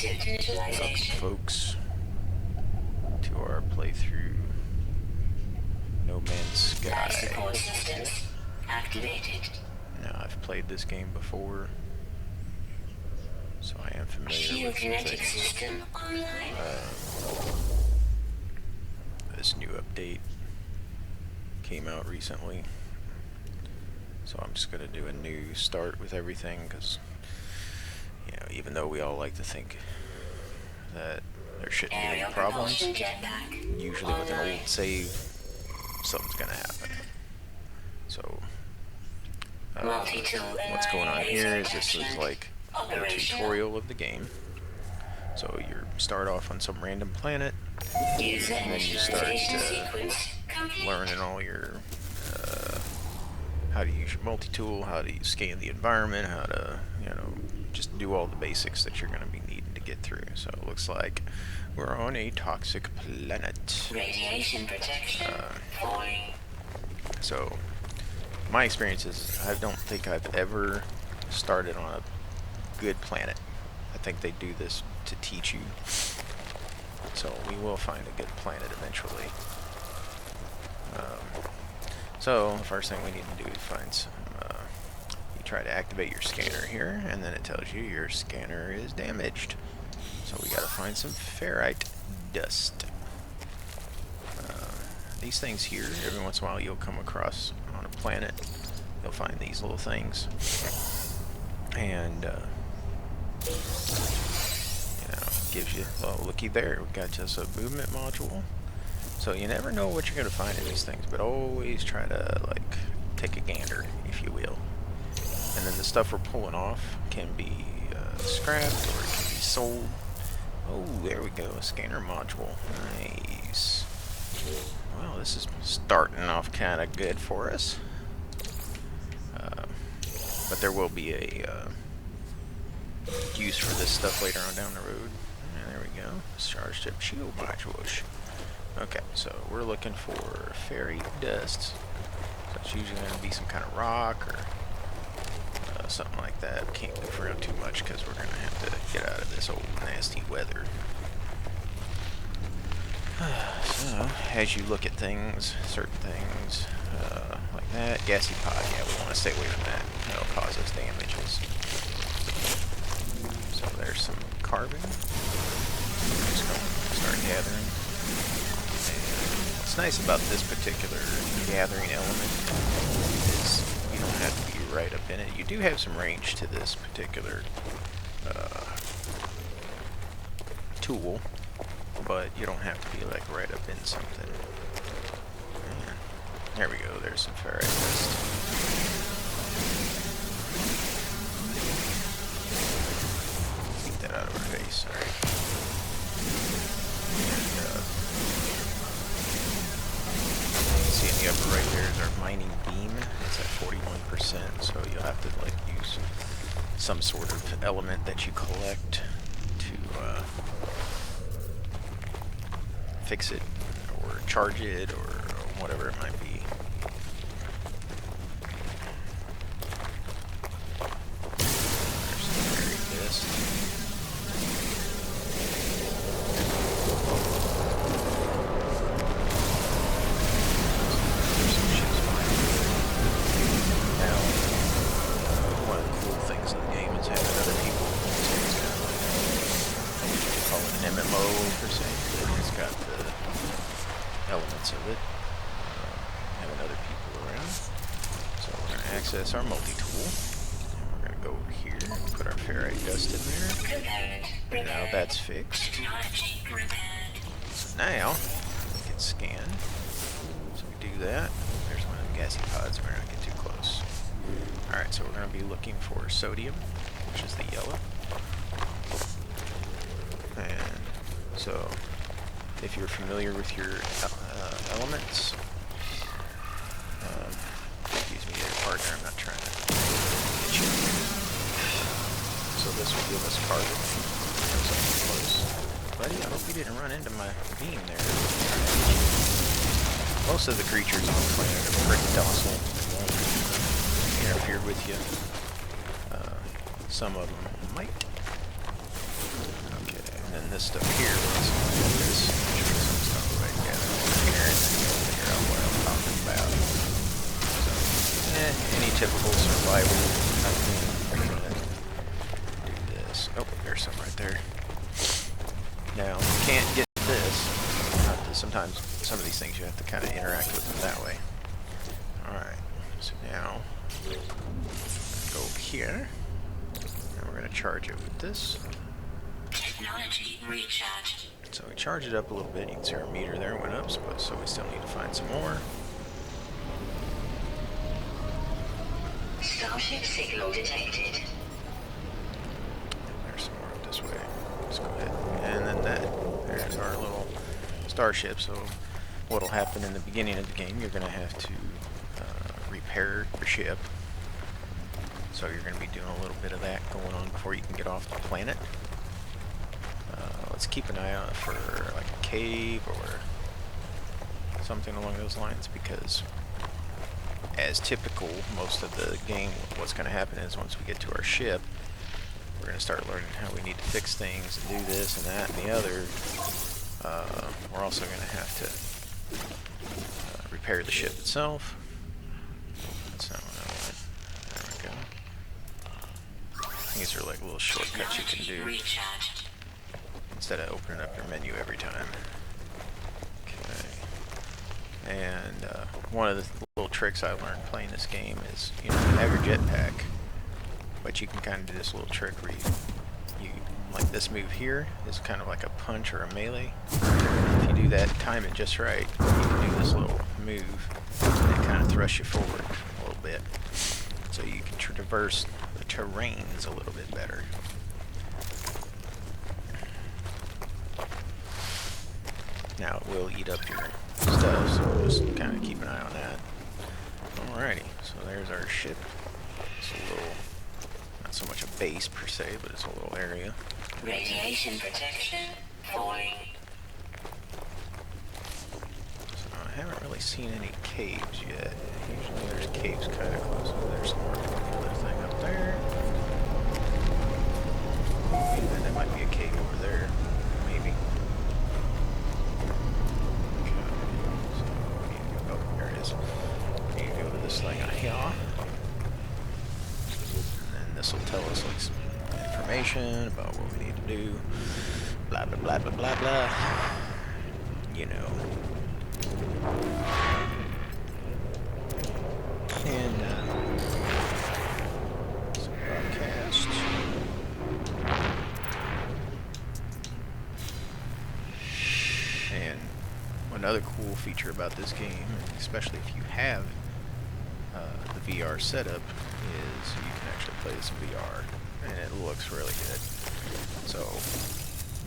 Welcome, folks, to our playthrough No Man's Sky. Now, I've played this game before, so I am familiar with some things. This new update came out recently, so I'm just going to do a new start with everything, because, you know, even though we all like to think that there shouldn't be any problems, usually with an old save, something's going to happen. So, what's going on here is this is like a tutorial of the game. So you start off on some random planet, and then you start learning all your how to use your multi-tool, how to scan the environment, how to, you know, just do all the basics that you're going to be needing to get through. So it looks like we're on a toxic planet. Radiation protection. So my experience is I don't think I've ever started on a good planet. I think they do this to teach you. So we will find a good planet eventually. So the first thing we need to do is find some, you try to activate your scanner here, and then it tells you your scanner is damaged. So we gotta find some ferrite dust. These things here, every once in a while you'll come across on a planet, you'll find these little things. And, you know, gives you, well, looky there, we got just a movement module. So you never know what you're going to find in these things, but always try to, like, take a gander, if you will. And then the stuff we're pulling off can be scrapped, or it can be sold. Oh, there we go, a scanner module. Nice. Well, this is starting off kind of good for us. But there will be a use for this stuff later on down the road. And there we go. Charged up shield modules. Okay, so we're looking for ferrite dust. So it's usually going to be some kind of rock or something like that. We can't look around too much because we're going to have to get out of this old nasty weather. So, as you look at things, certain things, like that, gassy pod, yeah, we want to stay away from that. That'll cause us damages. So there's some carbon. I'm just going to start gathering. What's nice about this particular gathering element is you don't have to be right up in it. You do have some range to this particular tool, but you don't have to be like right up in something. Man. There we go, there's some ferrite dust. Keep that out of our face, alright. See in the upper right there is our mining beam. It's at 41%, so you'll have to like use some sort of element that you collect to fix it or charge it or whatever it might be. There's some ferrite dust. Of it, having other people around. So we're going to access our multi-tool. And we're going to go over here and put our ferrite dust in there. Now that's fixed. So now we can scan. So we do that. There's one of the gassy pods. We're not going to get too close. Alright, so we're going to be looking for sodium, which is the yellow. And so if you're familiar with your elements, excuse me, your partner, I'm not trying to get you. So this will give us carbon. Close. Buddy, I hope you didn't run into my beam there. Most of the creatures on the planet are pretty docile. They won't interfere with you. Some of them might. Okay. then this stuff here was this. Some stuff right together here, and then you'll figure out what I'm talking about. So, any typical survival type thing. We're gonna do this. Oh, there's some right there. Now, you can't get this. Sometimes some of these things you have to kind of interact with them that way. Alright, so now go here, and we're going to charge it with this. Technology recharged. So we charge it up a little bit. You can see our meter there went up, so we still need to find some more. Starship signal detected. There's some more up this way. Let's go ahead. And then there's our little starship. So what'll happen in the beginning of the game, you're going to have to repair your ship. So you're going to be doing a little bit of that going on before you can get off the planet. Let's keep an eye out for like a cave or something along those lines, because as typical, most of the game, what's going to happen is once we get to our ship, we're going to start learning how we need to fix things and do this and that and the other. We're also going to have to repair the ship itself. That's not what I want. There we go. These are like little shortcuts you can do instead of opening up your menu every time. Okay. And one of the little tricks I learned playing this game is, you have your jetpack, but you can kind of do this little trick where you like this move here is kind of like a punch or a melee. If you do that, time it just right, you can do this little move and it kind of thrusts you forward a little bit, so you can traverse the terrains a little bit better. Now it will eat up your stuff, so just kind of keep an eye on that. Alrighty, so there's our ship. It's a little, not so much a base per se, but it's a little area. Radiation protection falling. So I haven't really seen any caves yet. Usually there's caves kind of close. Oh, there's some more other thing up there. And there might be a cave over there, maybe. Okay, so we need to go. Oh, there it is. We need to go to this thing out here. And then this will tell us like some information about what we need to do. Blah blah blah blah blah blah. You know. And some broadcast. And another cool feature about this game, especially if you have the VR setup, is you can actually play this in VR, and it looks really good. So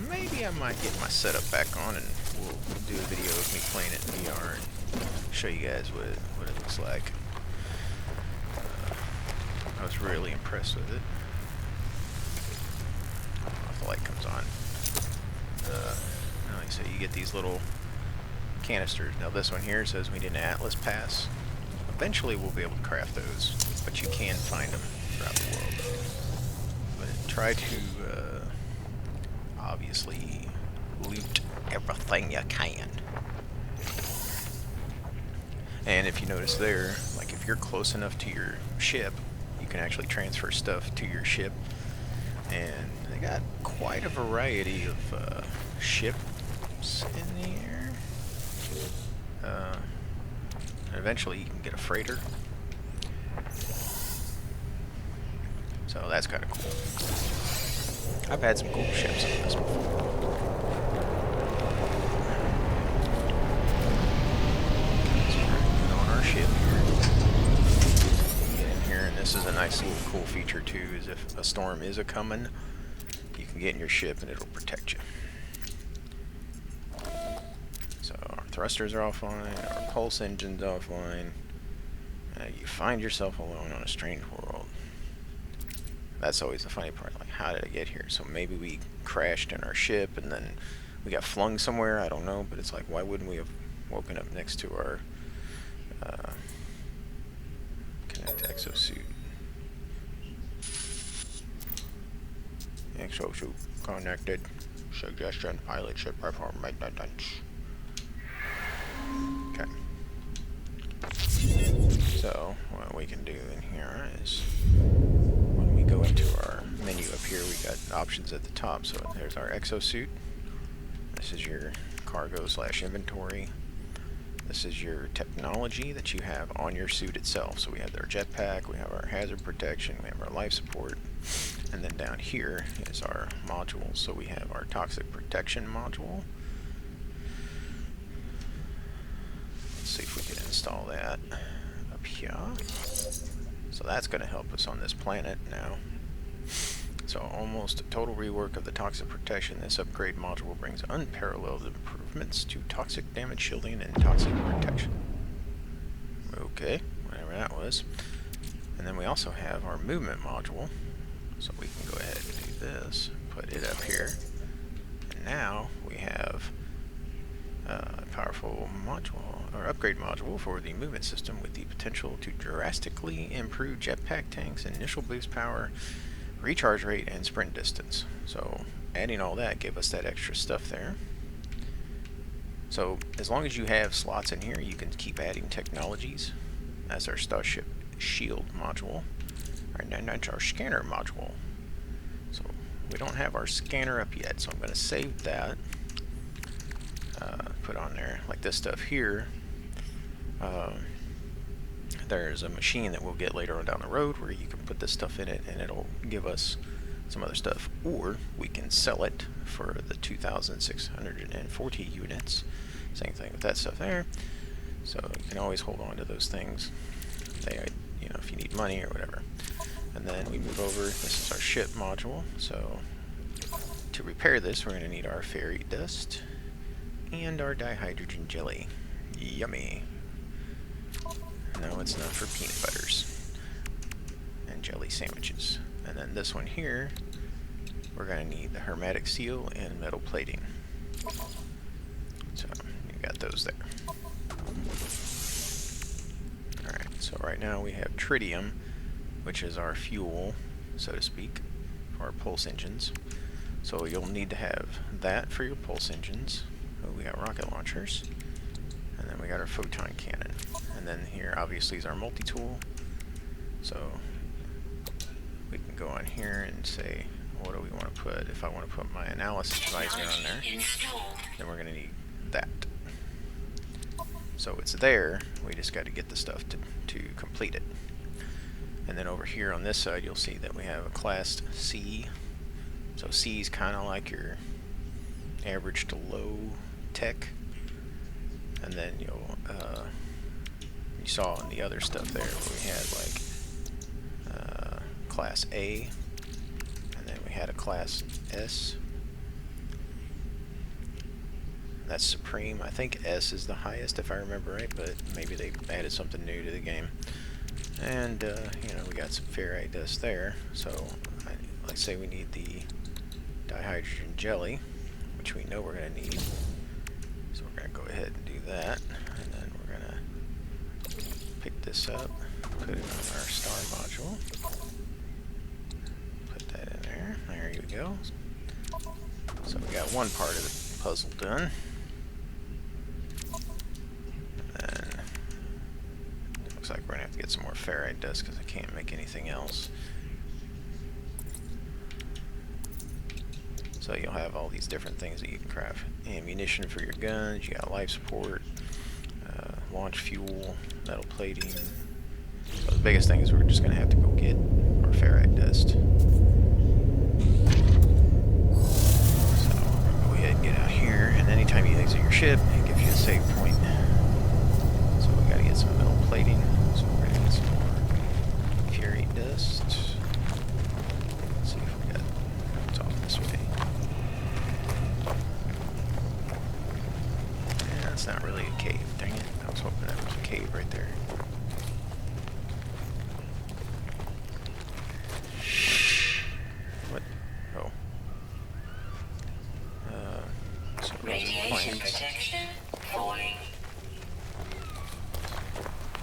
maybe I might get my setup back on and we'll do a video of me playing it in VR and show you guys what it looks like. I was really impressed with it. I don't know if the light comes on. Like I say, you get these little canisters. Now this one here says we need an Atlas pass. Eventually we'll be able to craft those, but you can find them throughout the world. But try to obviously loot everything you can. And if you notice there, like if you're close enough to your ship, you can actually transfer stuff to your ship. And they got quite a variety of ships in the air. Eventually you can get a freighter. So that's kind of cool. I've had some cool ships on this before. So we're on our ship here. Get in here, and this is a nice little cool feature too, is if a storm is a-coming, you can get in your ship and it'll protect you. So our thrusters are offline, our pulse engine's offline. You find yourself alone on a strange world. That's always the funny part, like how did I get here? So maybe we crashed in our ship and then we got flung somewhere, I don't know, but it's like, why wouldn't we have woken up next to our Connect exosuit. Exosuit connected. Suggestion, pilot should perform maintenance. Okay. So, what we can do in here is, when we go into our menu up here, we got options at the top. So there's our exosuit. This is your cargo / inventory. This is your technology that you have on your suit itself. So we have our jetpack, we have our hazard protection, we have our life support, and then down here is our modules. So we have our toxic protection module. Let's see if we can install that up here. So that's going to help us on this planet now. So almost a total rework of the toxic protection. This upgrade module brings unparalleled improvements to toxic damage shielding and toxic protection. Okay, whatever that was. And then we also have our movement module. So we can go ahead and do this, put it up here. And now we have a powerful module, or upgrade module for the movement system with the potential to drastically improve jetpack tanks, initial boost power, recharge rate, and sprint distance. So adding all that gave us that extra stuff there. So as long as you have slots in here, you can keep adding technologies. That's our Starship Shield module. Alright, now that's our scanner module. So we don't have our scanner up yet, so I'm going to save that. Put on there, like this stuff here. There's a machine that we'll get later on down the road where you can put this stuff in it and it'll give us some other stuff, or we can sell it for the 2,640 units. Same thing with that stuff there. So you can always hold on to those things. They, you know, if you need money or whatever. And then we move over. This is our ship module. So to repair this, we're going to need our fairy dust and our dihydrogen jelly. Yummy. No, it's not for peanut butters and jelly sandwiches. And then this one here, we're going to need the hermetic seal and metal plating. So you got those there. Alright, so right now we have tritium, which is our fuel, so to speak, for our pulse engines. So you'll need to have that for your pulse engines. Oh, we got rocket launchers. And then we got our photon cannon. And then here obviously is our multi-tool. So we can go on here and say, what do we want to put? If I want to put my analysis visor on there, then we're going to need that. So it's there, we just got to get the stuff to complete it. And then over here on this side, you'll see that we have a class C. So C is kind of like your average to low tech. And then you saw in the other stuff there where we had like class A, and then we had a class S. That's supreme. I think S is the highest if I remember right, but maybe they added something new to the game. And you know, we got some ferrite dust there. So let's say we need the dihydrogen jelly, which we know we're going to need. So we're going to go ahead and do that, and then we're going to pick this up, put it on our star module, put that in there. There you go. So we got one part of the puzzle done. And then it looks like we're going to have to get some more ferrite dust because I can't make anything else. So you'll have all these different things that you can craft. Ammunition for your guns, you got life support, launch fuel, metal plating. So the biggest thing is we're just going to have to go get our ferrite dust. So go ahead and get out here, and anytime you exit your ship, it gives you a save point. So we got to get some metal plating, so we're going to get some more ferrite dust. Let's see if we got it's off this way. It's not really a cave, dang it. I was hoping that was a cave right there. What? Oh. So Radiation protection falling.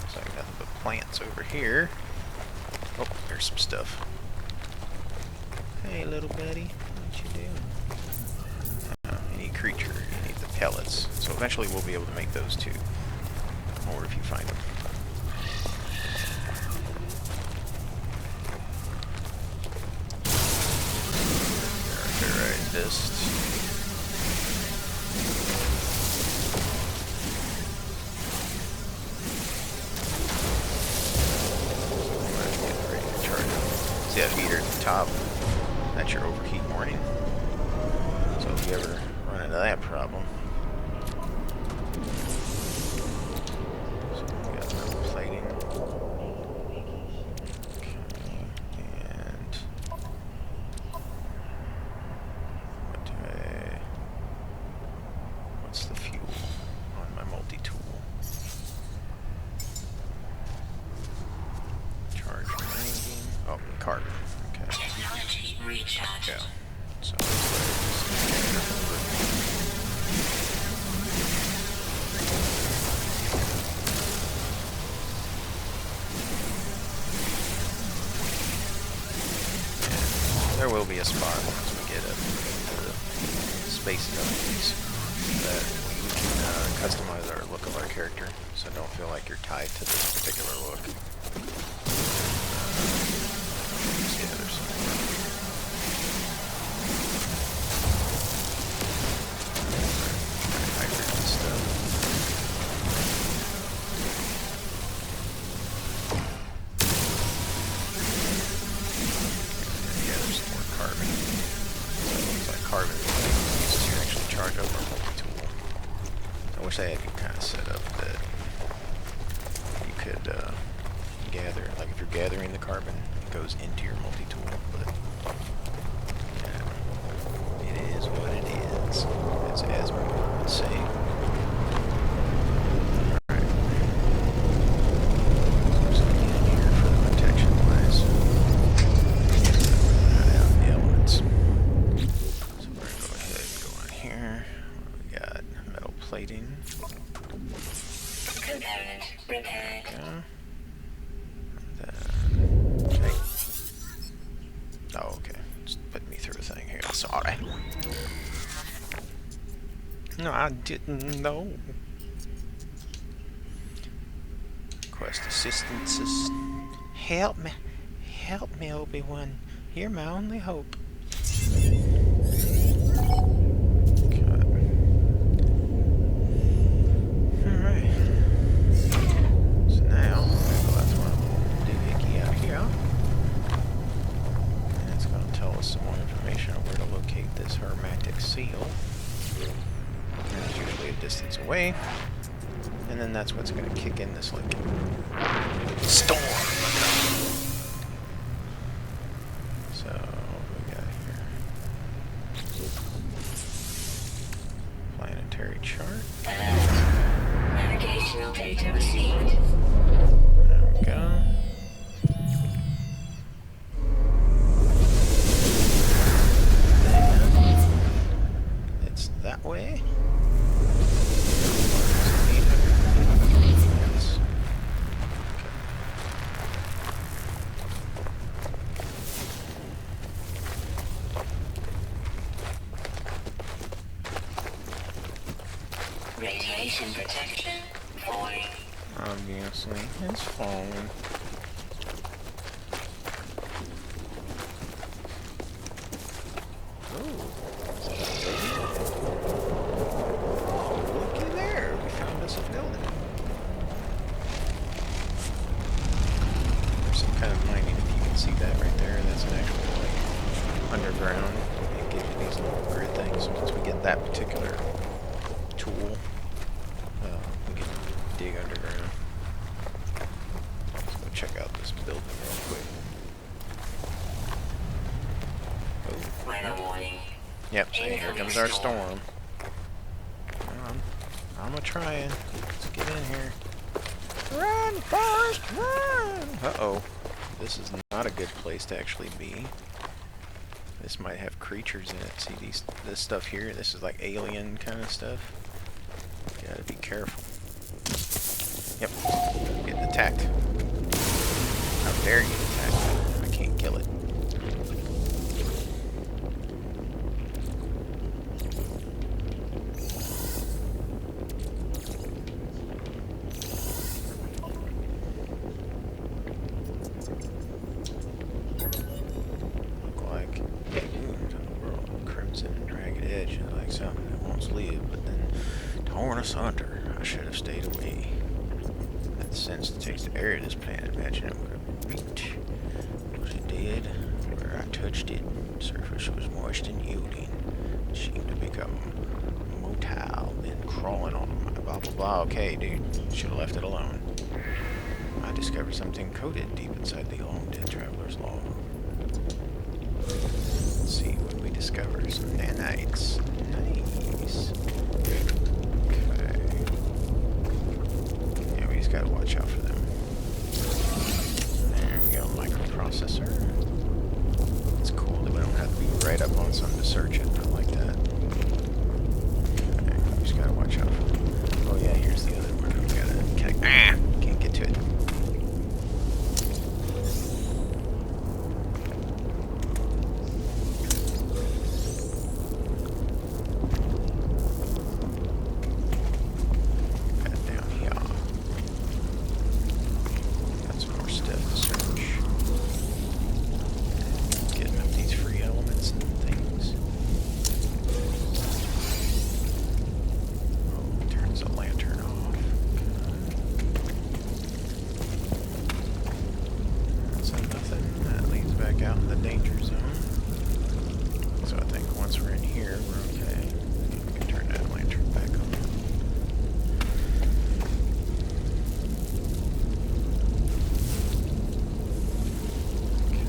So I got the plants over here. Oh, there's some stuff. Hey, little buddy. What you doing? creature, you need the pellets. So eventually we'll be able to make those too. Or if you find them. Ferrite dust. See that heater at the top? That's your overheat warning. So if you ever run into that problem. So we got metal plating. Okay, and what's the fuel on my multi-tool? Charge remaining. Oh, carbon. Okay. Technology recharge. Yeah. So there will be a spot once we get up into the space abilities that we can customize our look of our character, so don't feel like you're tied to this particular look. See, there's some hybrid and stuff. Yeah, there's more carbon. So it looks like carbon is used to actually charge up our multi-tool. I wish I had you kind of set up that you could gather, like if you're gathering the carbon, it goes into your multi-tool, but it is what it is, as Asmodee would say. Alright. So something in here for the protection wise. Out the elements. So we're going to go ahead and go on here. We got metal plating. Component repaired. Yeah. Okay. Oh, okay. Just put me through a thing here. Sorry. No, I didn't know. Quest assistances. Help me, Obi-Wan. You're my only hope. Alright. So now, go out to our doohickey out here. And it's going to tell us some more information on where to locate this hermetic seal. And it's usually a distance away. And then that's what's going to kick in this, like, storm. So, what do we got here? Planetary chart. Navigational data received. There we go. It's that way. Radiation protection falling. Obviously, it's falling. Looky there, we found us a building. There's some kind of mining, if you can see that right there. That's an actual, like, underground. It gives you these little grid things. Once we get that particular tool, we can dig underground. Let's go check out this building real quick. Oh, Weather warning. yep, so here comes our storm. I'm a-trying. Let's get in here. Run, Forrest, run! Uh-oh. This is not a good place to actually be. This might have creatures in it. See this stuff here? This is like alien kind of stuff. Gotta be careful. Yep. Getting attacked. How dare you attack me? I can't kill it. sense to taste the air of this planet. Imagine it would have reeked. Was it dead? Where I touched it, the surface was moist and yielding. It seemed to become motile, then crawling on my blah blah blah. Okay, dude, should have left it alone. I discovered something coded deep inside the long dead traveler's log. Let's see what we discover. Some nanites. Nice. Okay. Yeah, we just gotta watch out for them. There we go, microprocessor. It's cool that we don't have to be right up on something to search it. I like that. Okay, we just gotta watch out for them. Oh yeah, here's the other one. We gotta can't get to it. Out in the danger zone. So I think once we're in here, we're okay. We can turn that lantern back on. Okay.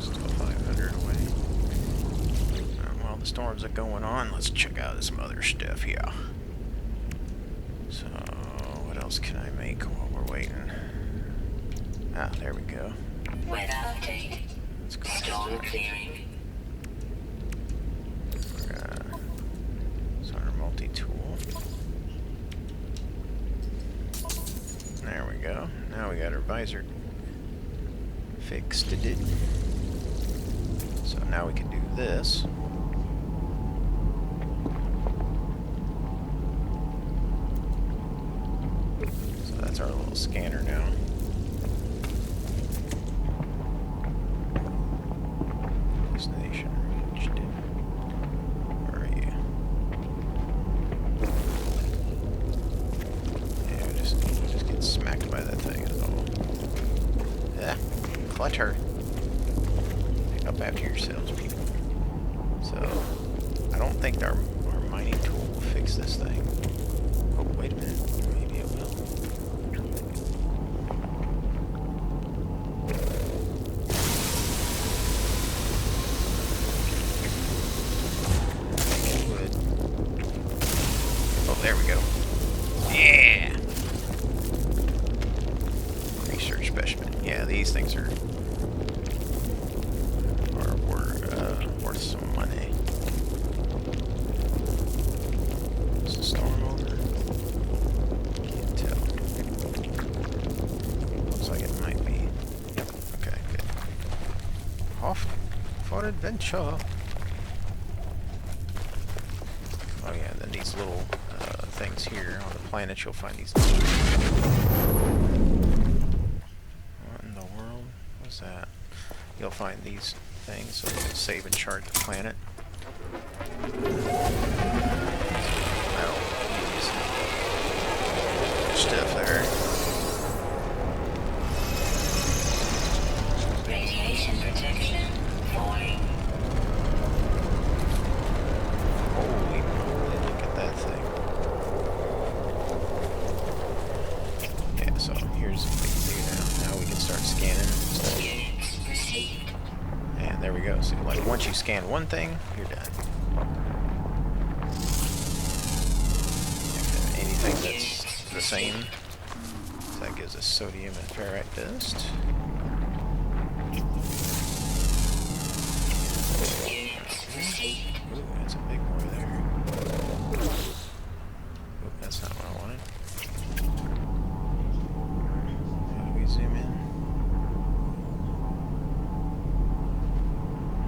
Still 500 away. While the storms are going on, let's check out some other stuff here. So, what else can I make while we're waiting? Ah, there we go. Weather update. Storm clearing. It's our multi-tool. There we go. Now we got our visor fixed. It did. So now we can do this. So that's our little scanner now. Destination reached. Where are you? Yeah, we just get smacked by that thing is all. Yeah, clutch her. Pick up after yourselves, people. So, I don't think our mining tool will fix this thing. Oh, wait a minute. Maybe it will. There we go. Yeah! Research specimen. Yeah, these things are worth some money. Is the storm over? Can't tell. Looks like it might be. Yep. Okay, good. Off for adventure. Oh yeah, then these little things here on the planet, you'll find these. What in the world was that? You'll find these things, so you can save and chart the planet. Well, stuff there. Radiation protection falling. Holy moly, look at that thing. Yeah, so here's what we can do now. Now we can start scanning stuff. Units received. And there we go. So, like, once you scan one thing, you're done. Anything that's the same. So that gives us sodium and ferrite dust. Units received. Ooh, that's a big boy there. Oop, that's not what I wanted. How do we zoom in?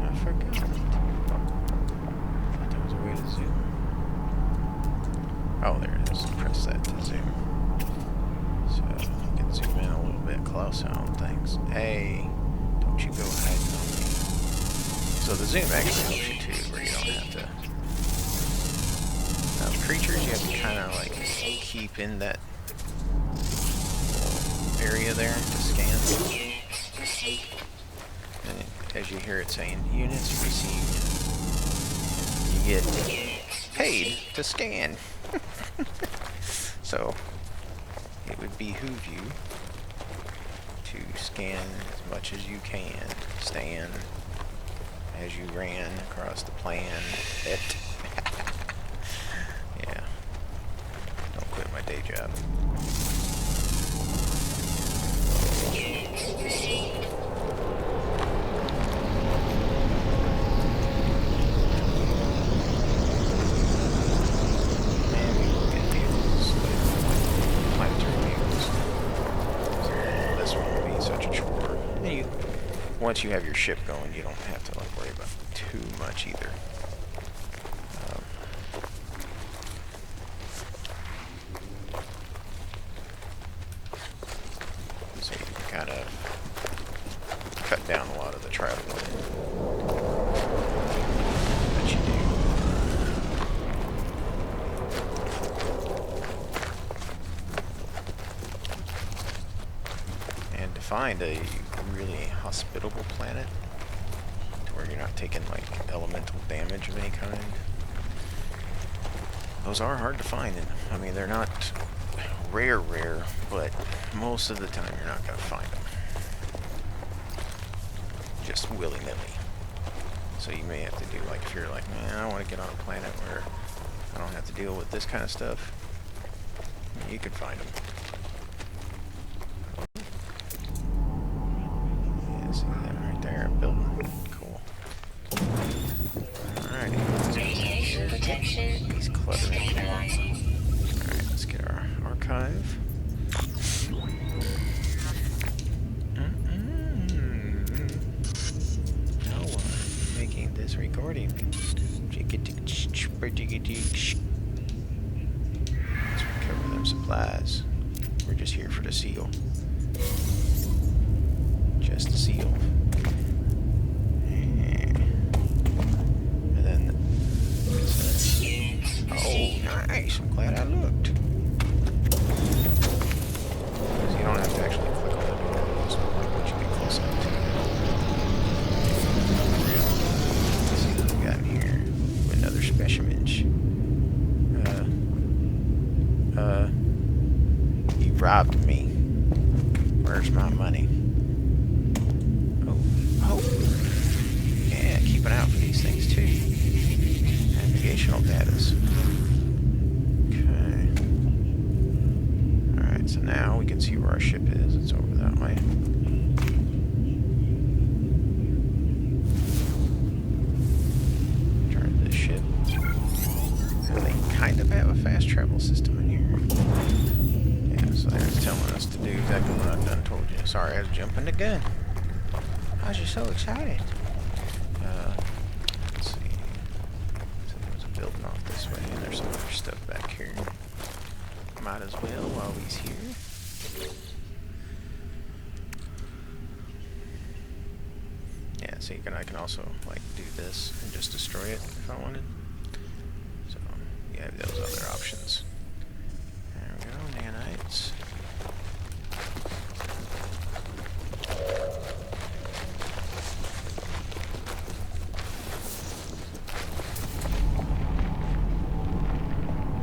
I forgot. Thought there was a way to zoom. Oh, there it is. Press that to zoom. So you can zoom in a little bit closer on things. Hey, don't you go hiding on me. So the zoom actually helps you too, where you don't have to. Oh, enough creatures, you have to kind of like keep in that area there to scan. Units received. And as you hear it saying, units received, you get paid to scan. So it would behoove you to scan as much as you can, stand as you ran across the plan. Yeah. Don't quit my day job. Units received. And we will get vehicles, like planetary vehicles. So this won't be such a chore. And once you have your ship going, you don't have to like worry about too much either. So you can kind of cut down a lot of the travel that you do. And to find a really hospitable planet to where you're not taking like elemental damage of any kind, those are hard to find. And I mean, they're not rare, but most of the time you're not going to find them just willy-nilly. So you may have to do, like, if you're like, man, I want to get on a planet where I don't have to deal with this kind of stuff, you can find them. Yeah, see them right there, building. Cool. Alrighty. Radiation protection He's cluttering. stabilizing. Alright, let's get our archive. No one making this recording. Let's recover them supplies. We're just here for the seal. Just the seal. And then Units oh, received. nice. I'm glad I looked. So you don't have to actually click on the door. Just like once you get close enough to it. Let's see what we got in here. Another specimen. He robbed me. Where's my money? Oh. Yeah, keep an eye out for these things too. Navigational datas. Okay. Alright, so now we can see where our ship is. It's over that way. Turn this ship. And they kind of have a fast travel system in here. Yeah, so they're telling us to do exactly what I've done told you. Sorry, I was jumping the gun. I was just so excited. Let's see. So there's a building off this way, and there's some other stuff back here. Might as well while he's here. Yeah, so I can also like do this and just destroy it if I wanted. So you have those other options. There we go, nanites.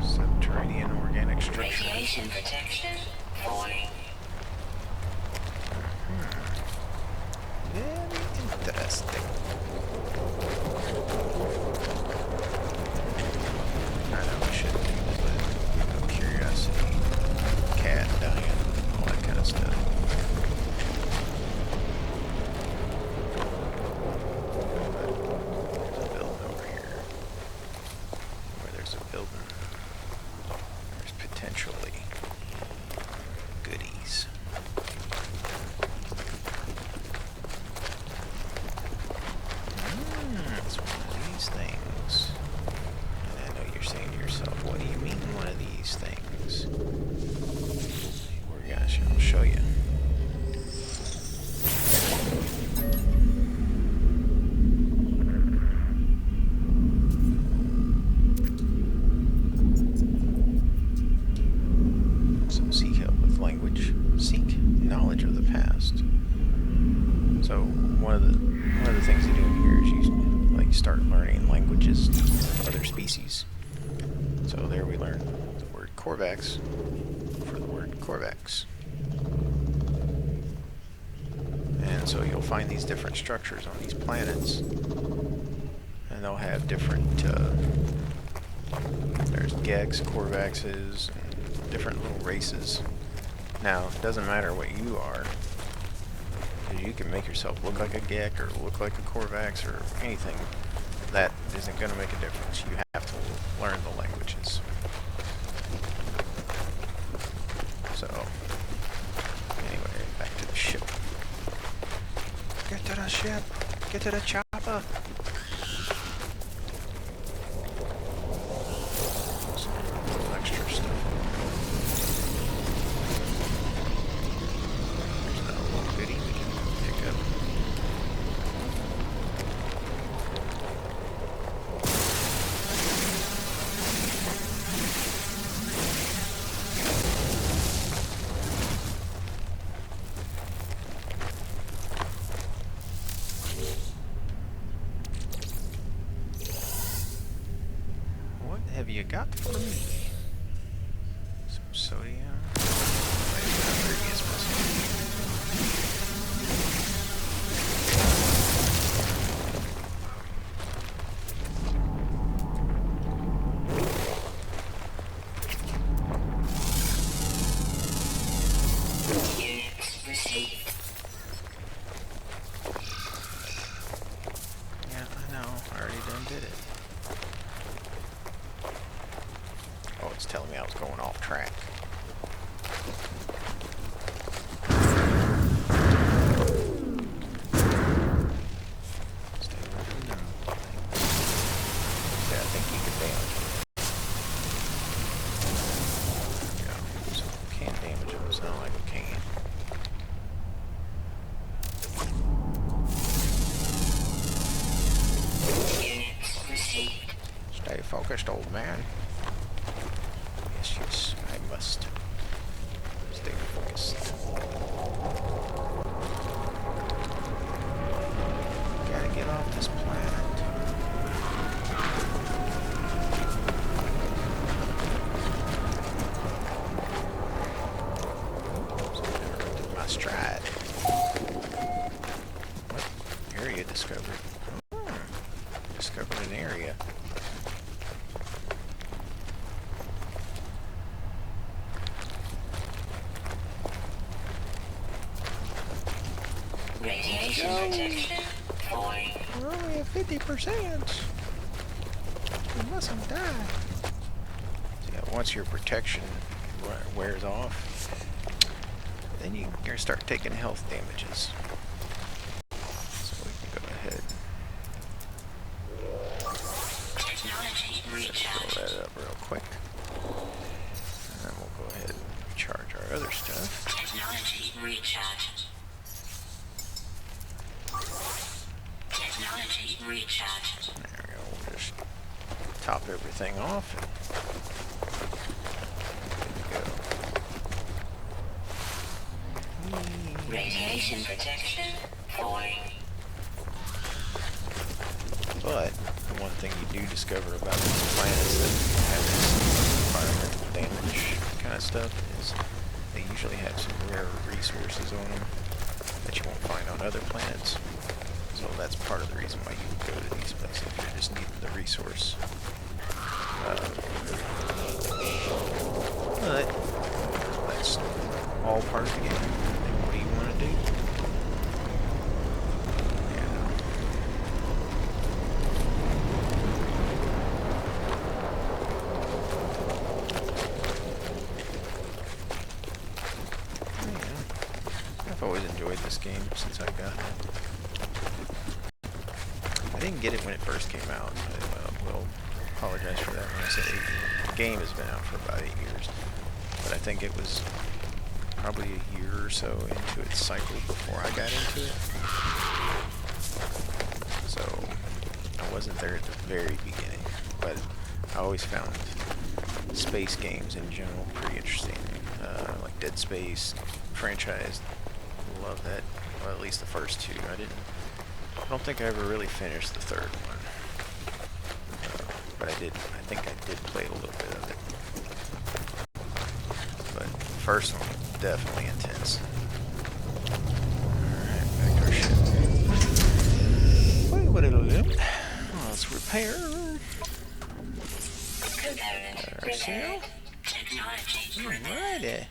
Subterranean organic structure. Radiation protection falling. Very interesting. I know I should do, but no curiosity, cat dying, all that kind of stuff. There's a building over here. Where there's a building, there's potentially goodies. It's one of these things. And I know you're saying to yourself, what do you mean one of these things? I'll show you. there we learned the word Korvax for the word Korvax. And so you'll find these different structures on these planets, and they'll have different, there's Geks, Korvaxes, and different little races. Now, it doesn't matter what you are, because you can make yourself look like a Gek or look like a Korvax or anything. That isn't going to make a difference. You have to learn the languages. So, anyway, back to the ship. Get to the ship! Get to the chopper! Some little extra stuff. There's another little goodie we can pick up. What have you got for me? Some sodium. Previous Units received. Yeah, I know. I already done did it. Oh, it's telling me I was going off track. Stay away from them things. Yeah, I think you can damage them. Yeah, so we can't damage them. It's not like we can. Units received. Stay focused, old man. Yes, yes, I must. Stay focused. Gotta get off this planet. Oops, I interrupted my stride. What? Area discovered. Discovered an area. Radiation protection falling. We're only at 50%. We mustn't die. So yeah, once your protection wears off, then you're gonna start taking health damages. So we can go ahead Technology and recharge. fill that up real quick. And then we'll go ahead and recharge our other stuff. Technology recharge. Technology recharge. There we go. We'll just top everything off and good to go. Radiation protection falling. But the one thing you do discover about these planets that have this environmental damage kind of stuff is they usually have some rare resources on them that you won't find on other planets. So that's part of the reason why you would go to these places if you're just needing the resource. But that's all part of the game. What do you want to do? I've always enjoyed this game since I got it. I didn't get it when it first came out. I will apologize for that when I said 8 years. The game has been out for about 8 years. But I think it was probably a year or so into its cycle before I got into it. So I wasn't there at the very beginning. But I always found space games in general pretty interesting. Like Dead Space franchise. Love that. Well, at least the first two. I don't think I ever really finished the third one. But I think I did play a little bit of it. But the first one was definitely intense. Alright, back to our ship. Wait, what it'll do? Let's repair. Our sail. Alrighty.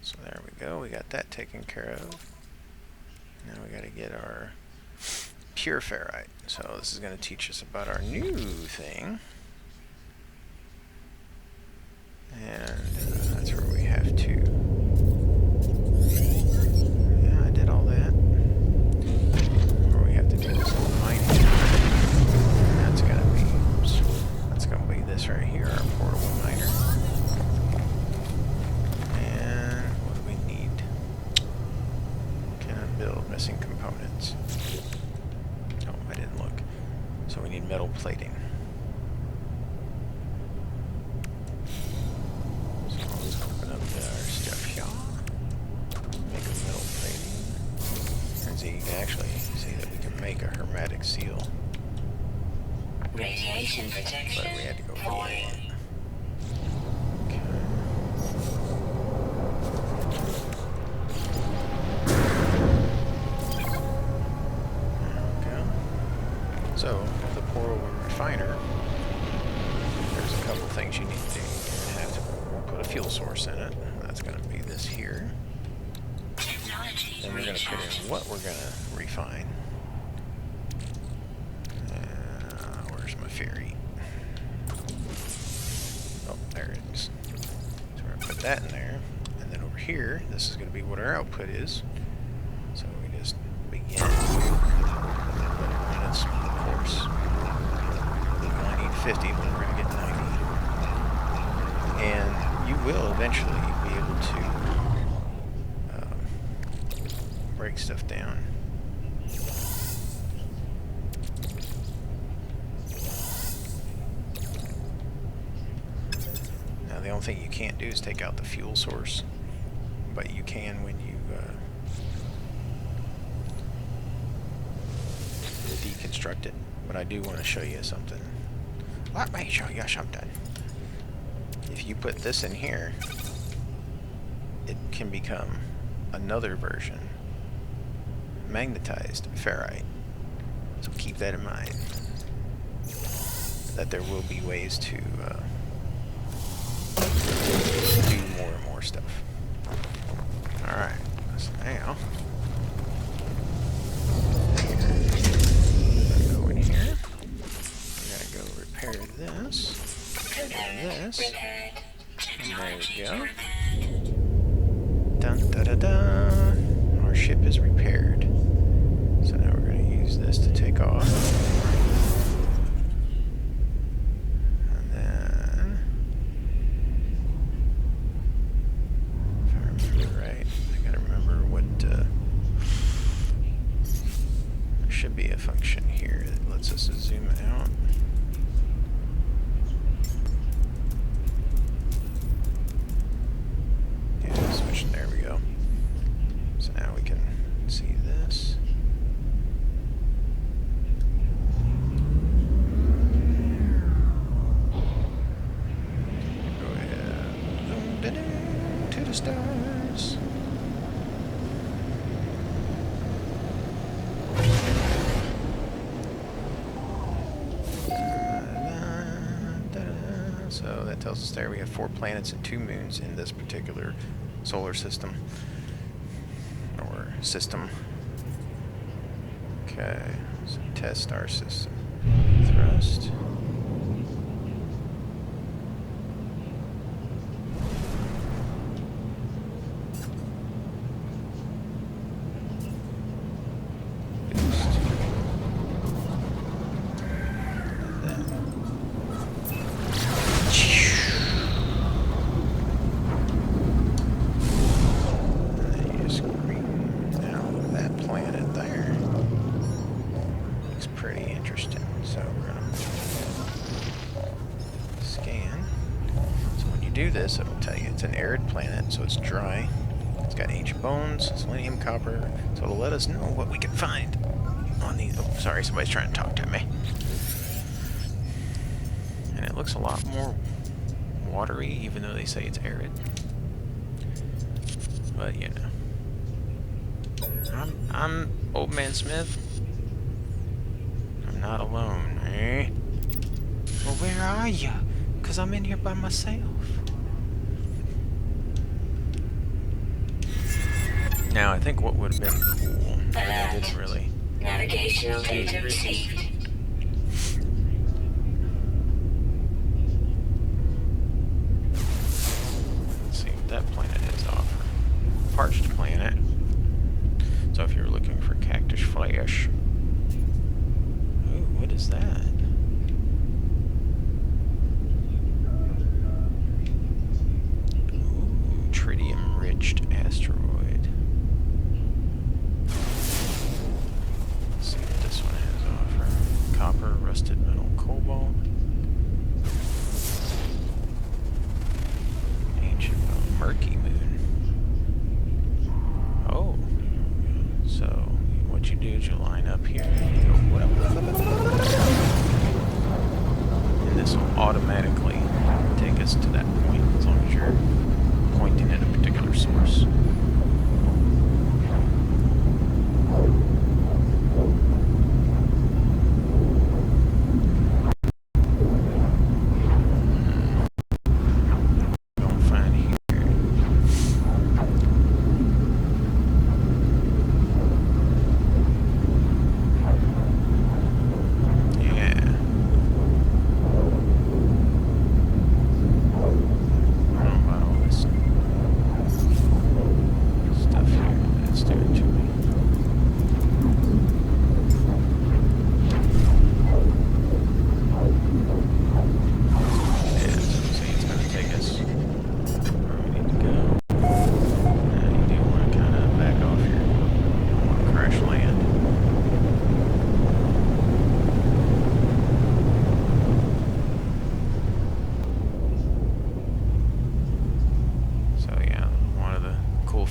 So there we go, we got that taken care of. Now we gotta get our pure ferrite. So this is gonna teach us about our new thing. And that's where we have to... Yeah, I did all that. Where we have to do this little mining. That's gonna be... Oops, that's gonna be this right here, our portable miner. And what do we need? Can I build missing components? Oh, I didn't look. So we need metal plating. Actually see that we can make a hermetic seal. Radiation protection. But we had to go falling. Okay. There we go. So the portable refiner, there's a couple things you need to do. You're gonna have to put a fuel source in it. That's gonna be this here. Then we're going to put in what we're going to refine. Where's my ferry? Oh, there it is. So we're going to put that in there. And then over here, this is going to be what our output is. So we just begin. Units, of course. We only need 50, but we're going to get 90. And you will eventually be able to break stuff down. Now the only thing you can't do is take out the fuel source, but you can when you deconstruct it. But I do want to show you something. Let me show you something. If you put this in here, it can become another version. Magnetized ferrite. So keep that in mind. That there will be ways to do more and more stuff. Alright, so now go in here. We gotta go repair this. And this. And there we go. Dun da da da. Our ship is repaired. So now we're going to use this to take off. And then, if I remember right, I got to remember what, there should be a function here that lets us zoom out. Yeah, switch, there we go. So now we can see this. Go ahead. To the stars. So that tells us there we have 4 planets and 2 moons in this particular solar system. System. Okay, so test our system. Thrust. Do this, it'll tell you it's an arid planet, so it's dry. It's got ancient bones, selenium, copper, so it'll let us know what we can find on these. Oh, sorry, somebody's trying to talk to me. it looks a lot more watery, even though they say it's arid. But you know, I'm Old Man Smith. I'm not alone, eh? Well, where are you? 'Cause I'm in here by myself. Now, I think what would have been cool, but I didn't really. Navigational data received. Let's see what that planet has to offer. Parched planet. So if you're looking for cactus flesh. Ooh, what is that? Ooh, tritium-rich asteroid. Let's see what this one has to offer. Copper, rusted metal, cobalt. Ancient murky moon. Oh. So, what you do is you line up here and you go, and this will automatically take us to that point as long as you're pointing at a particular source. Don't find here.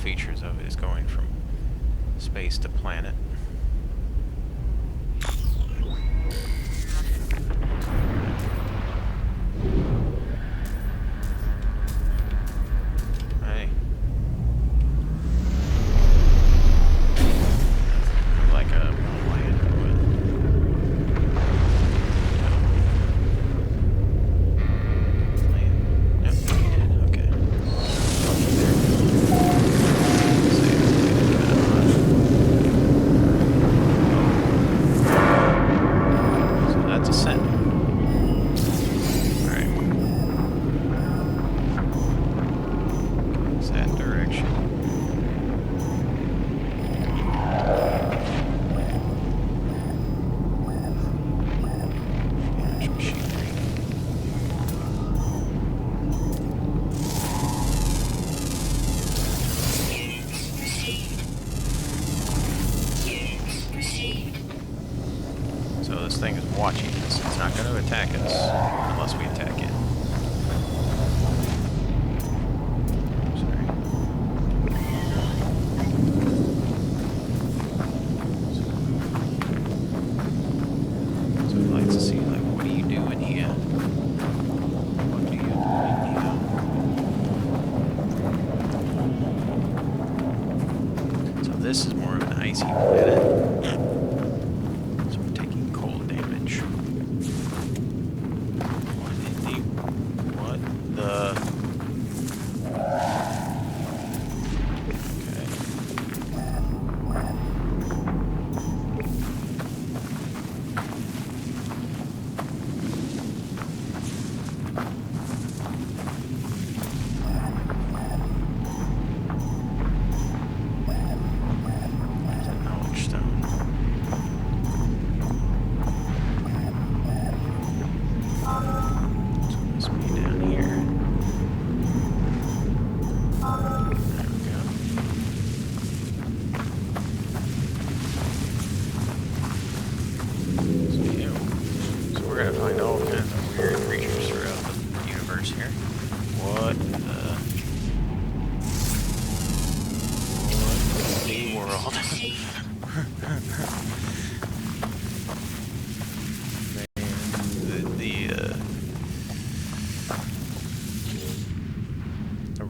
Features of it is going from space to planet. Hey. Like a planet would. Yep, you did. Okay. This thing is watching us. It's not going to attack us unless we attack it. Sorry. So it likes to see, like, what are you doing here? What are you doing here? So this is more of an icy planet.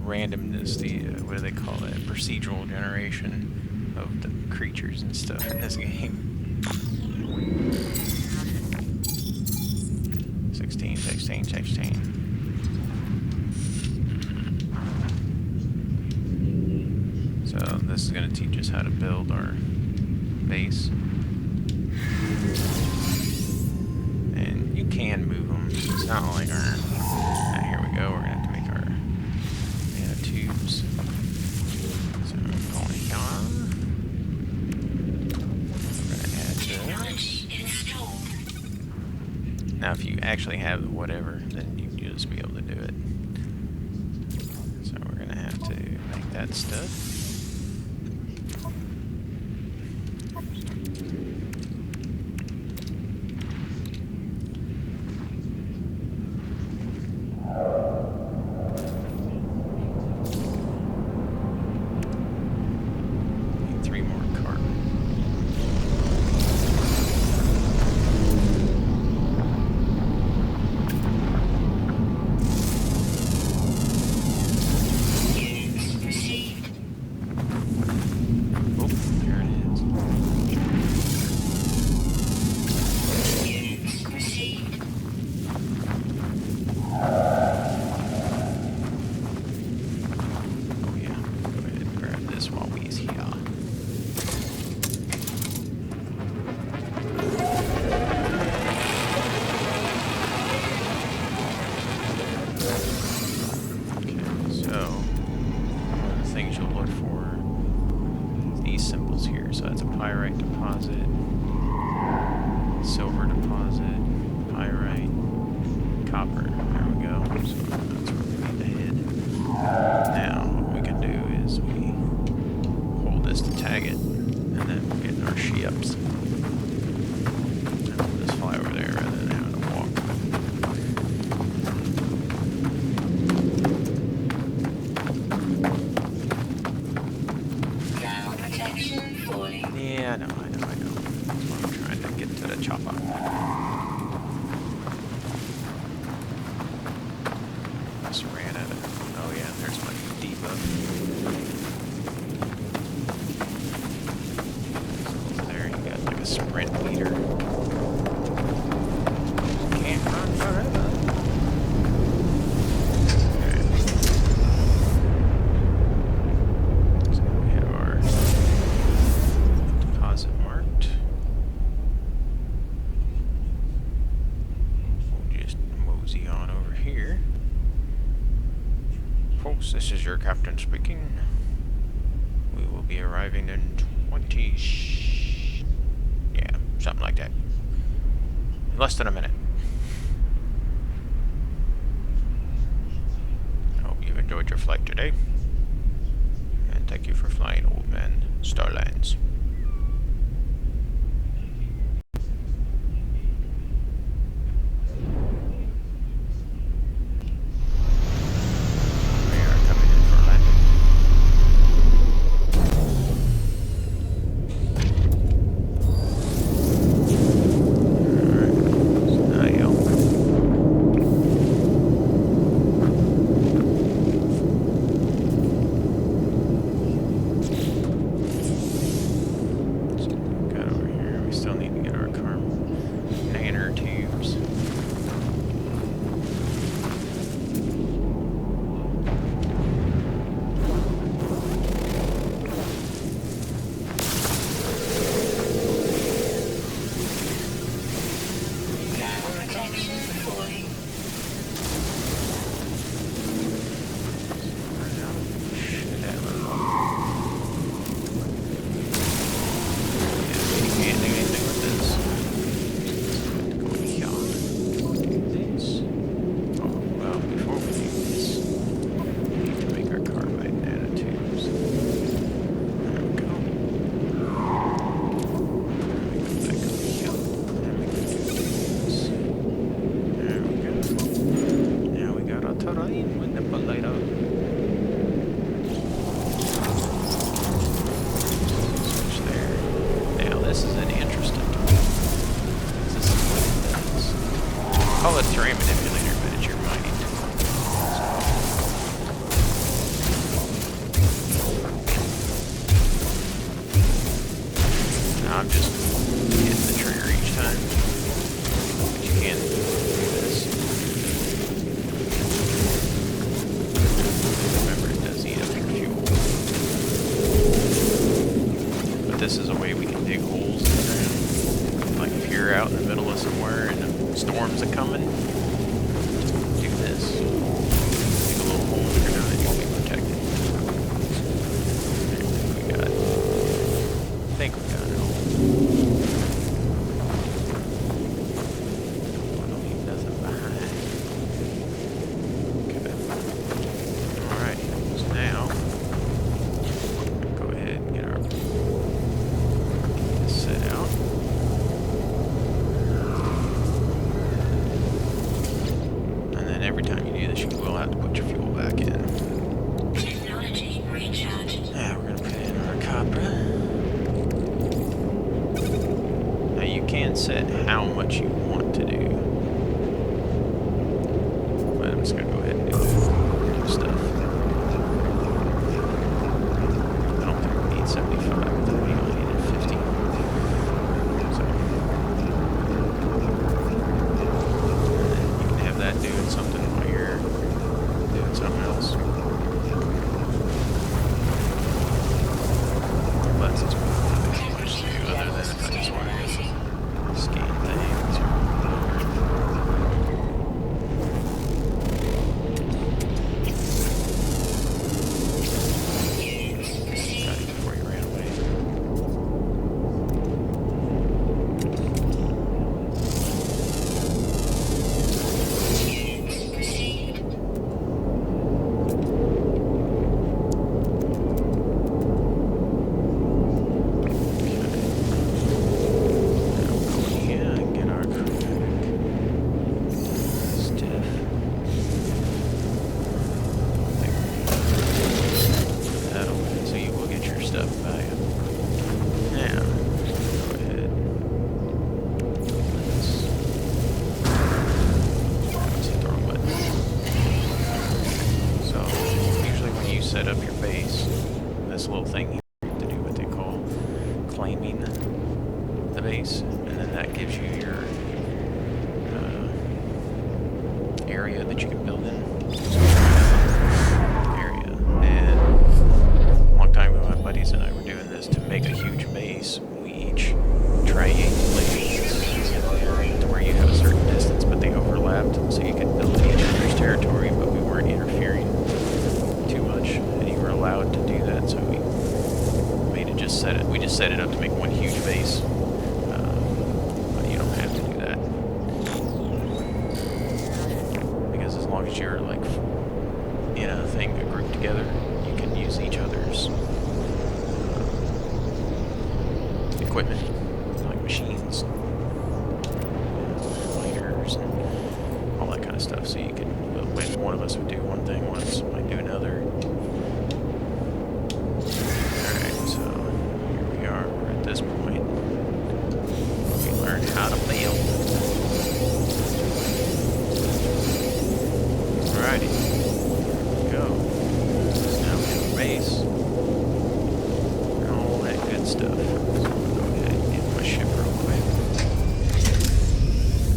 randomness, the what do they call it? Procedural generation of the creatures and stuff in this game. 16, 16, 16. So this is going to teach us how to build our base. And you can move them. It's not like our... here we go. We're going to have to make our nanotubes. So we're going here. We're going to add this. Now if you actually have whatever, then you'll just be able to do it. So we're going to have to make that stud. This is your captain speaking. We will be arriving in 20... yeah, something like that. Less than a minute. I hope you enjoyed your flight today. And thank you for flying Old Man Starlines. call it terrain manipulator, but it's your mining tool. this is a way we can dig holes in the ground. Like if you're out in the middle of somewhere and the storms are coming, just do this. Dig a little hole in the ground and you'll be protected. I think we got it all. I don't leave nothing behind. Okay. Alright, so now go ahead and get this set out. And then every time you do this, you will have to put your fuel back in. Technology recharge. Now we're going to put in our copra. Now you can set how much you want to do. But I'm just going to go ahead and do stuff. I don't think we need 75, but we only needed 50. So, and you can have that doing something while you're doing something else. But since we don't have anything much to do other than if I just want to scan things or got it before you ran away. Set up your base, this little thing you have to do what they call claiming the base, and then that gives you your area that you can build in. Area. And a long time ago, my buddies and I were doing this to make a huge base. We each triangulated to where you have a certain distance, but they overlapped, so you could build each other's territory, but we weren't interfering too much, and you were allowed to do that. So we made it we just set it up to make one huge base, but you don't have to do that, because as long as you're like in a thing, a group together, you can use each other's equipment, like machines, lighters, and all that kind of stuff. So you can, when one of us would do one thing, one of us might do another. Alright, so here we are. We're at this point. We learned how to build. Alrighty. Here we go. Now we have a base. And all that good stuff. So I'll go ahead and get my ship real quick.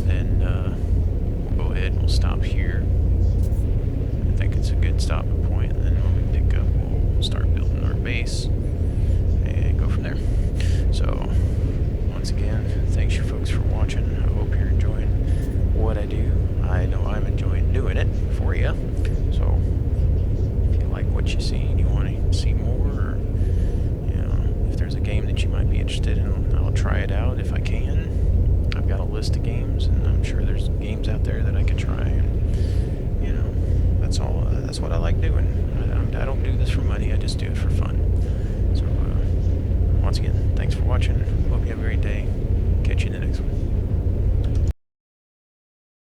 Then we'll go ahead and we'll stop here. I think it's a good stopping point, and then when we pick up, we'll start building our base and go from there. So, once again, thanks you folks for watching. I hope you're enjoying what I do. I know I'm enjoying doing it for you. So, if you like what you see and you want to see more, or if there's a game that you might be interested in, I'll try it out if I can. I've got a list of games, and I'm sure there's games out there that I could try. And, that's all. That's what I like doing. I don't do this for money. I just do it for fun. So, once again, thanks for watching. Hope you have a great day. Catch you in the next one.